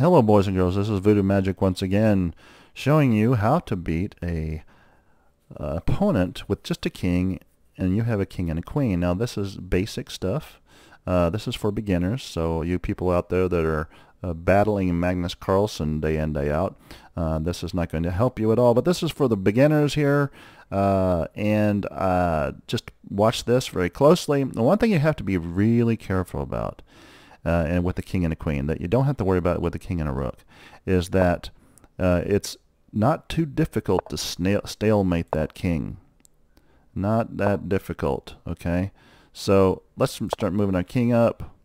Hello boys and girls, this is Voodoo Magic once again, showing you how to beat a opponent with just a king, and you have a king and a queen. Now this is basic stuff. This is for beginners, so you people out there that are battling Magnus Carlsen day in, day out, this is not going to help you at all, but this is for the beginners here, and just watch this very closely. The one thing you have to be really careful about and with the king and a queen, that you don't have to worry about with the king and a rook, is that it's not too difficult to stalemate that king. Not that difficult, okay? So let's start moving our king up.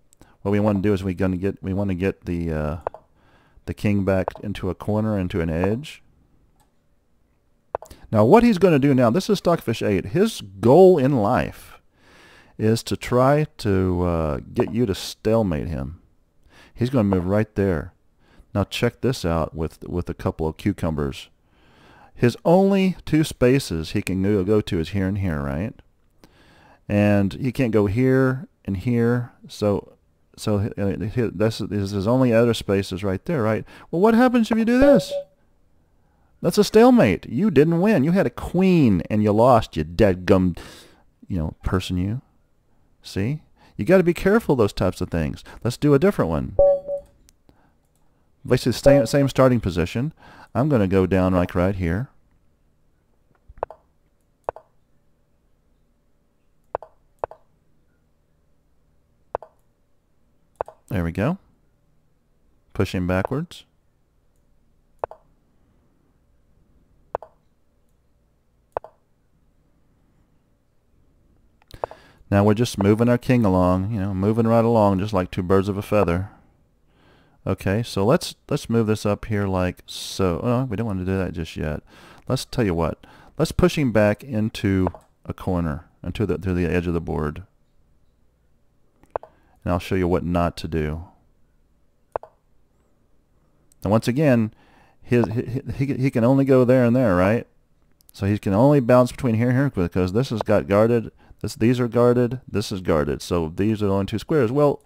What we want to do is we want to get the king back into a corner, into an edge. Now what he's going to do now, this is Stockfish 8. His goal in life is to try to get you to stalemate him. He's going to move right there. Now check this out with a couple of cucumbers. His only two spaces he can go to is here and here, right? And he can't go here and here, so this is his only other spaces right there, right? Well, what happens if you do this? That's a stalemate. You didn't win. You had a queen and you lost, you dead-gum, person you. See? You got to be careful of those types of things. Let's do a different one. Basically the same starting position. I'm going to go down like right here. There we go. Push him backwards. Now we're just moving our king along, moving right along just like two birds of a feather. Okay, so let's move this up here like so. Oh, we don't want to do that just yet. Let's tell you what. Let's push him back into a corner, to the edge of the board. And I'll show you what not to do. Now once again, he can only go there and there, right? So he can only bounce between here and here because this has got guarded. These are guarded. This is guarded. So these are the only two squares. Well,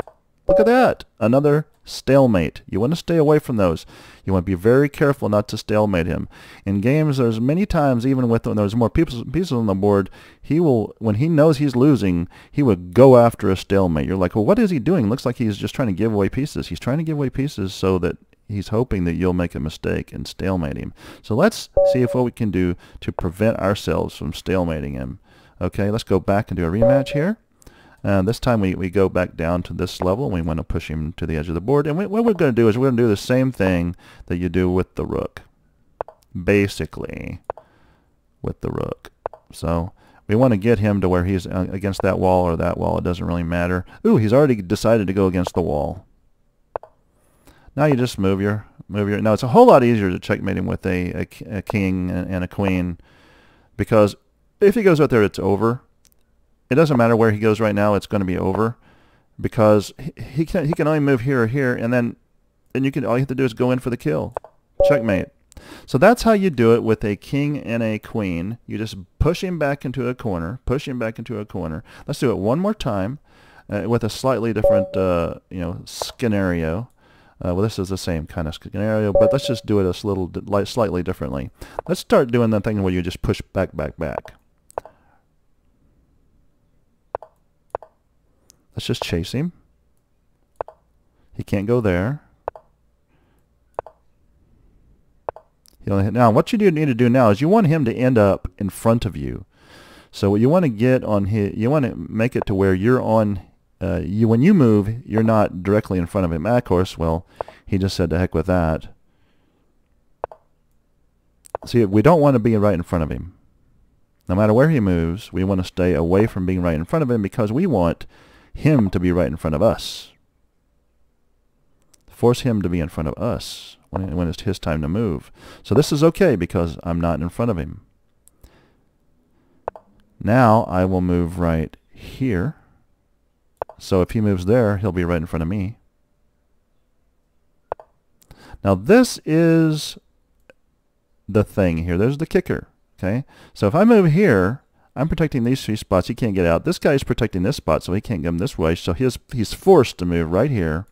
look at that. Another stalemate. You want to stay away from those. You want to be very careful not to stalemate him. In games, there's many times, even when there's more pieces on the board, he will, when he knows he's losing, he would go after a stalemate. You're like, well, what is he doing? Looks like he's just trying to give away pieces. He's trying to give away pieces so that he's hoping that you'll make a mistake and stalemate him. So let's see what we can do to prevent ourselves from stalemating him. Okay, let's go back and do a rematch here. This time we go back down to this level, and we want to push him to the edge of the board. And what we're going to do is we're going to do the same thing that you do with the rook, basically, with the rook. So we want to get him to where he's against that wall or that wall. It doesn't really matter. Ooh, he's already decided to go against the wall. Now you just move your. Now it's a whole lot easier to checkmate him with a king and a queen, because if he goes out there, it's over. It doesn't matter where he goes right now; it's going to be over, because he can only move here or here, and then all you have to do is go in for the kill, checkmate. So that's how you do it with a king and a queen. You just push him back into a corner, push him back into a corner. Let's do it one more time with a slightly different scenario. Well, this is the same kind of scenario, but let's just do it slightly differently. Let's start doing the thing where you just push back, back, back. Let's just chase him. He can't go there. Now, what you need to do now is you want him to end up in front of you. So what you want to get on you want to make it to where you're on. When you move, you're not directly in front of him. Of course, well, he just said to heck with that. See, we don't want to be right in front of him. No matter where he moves, we want to stay away from being right in front of him, because we want him to be right in front of us. Force him to be in front of us when it's his time to move. So this is okay because I'm not in front of him. Now I will move right here. So if he moves there, he'll be right in front of me. Now this is the thing here. There's the kicker. Okay. So if I move here, I'm protecting these three spots. He can't get out. This guy's protecting this spot, so he can't come this way. So he's forced to move right here.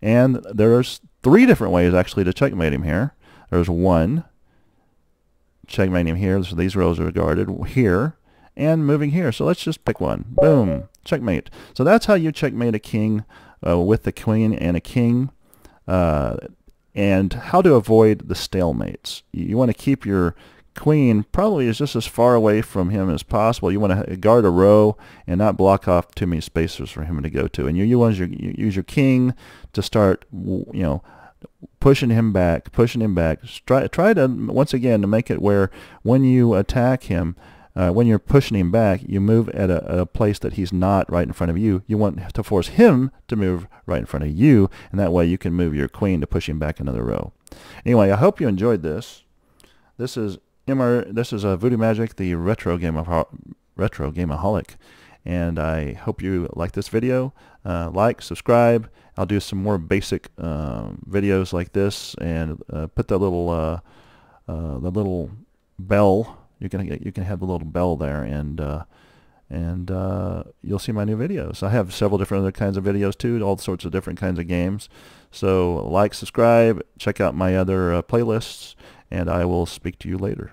And there's 3 different ways actually to checkmate him here. There's 1, checkmate him here, so these rows are guarded here, and moving here. So let's just pick one. Boom, checkmate. So that's how you checkmate a king with the queen and a king, and how to avoid the stalemates. You want to keep your queen probably just as far away from him as possible. You want to guard a row and not block off too many spaces for him to go to. And you use your king to start, pushing him back. Try to, once again, to make it where when you attack him, when you're pushing him back, you move at a place that he's not right in front of you. You want to force him to move right in front of you, and that way you can move your queen to push him back another row. Anyway, I hope you enjoyed this. This is Voodoo Magic, the Retry Game-a-Holic, and I hope you like this video. Like, subscribe. I'll do some more basic videos like this, and put the little bell. You can have the little bell there, and you'll see my new videos. I have several different other kinds of videos too, all sorts of different kinds of games. So like, subscribe, check out my other playlists, and I will speak to you later.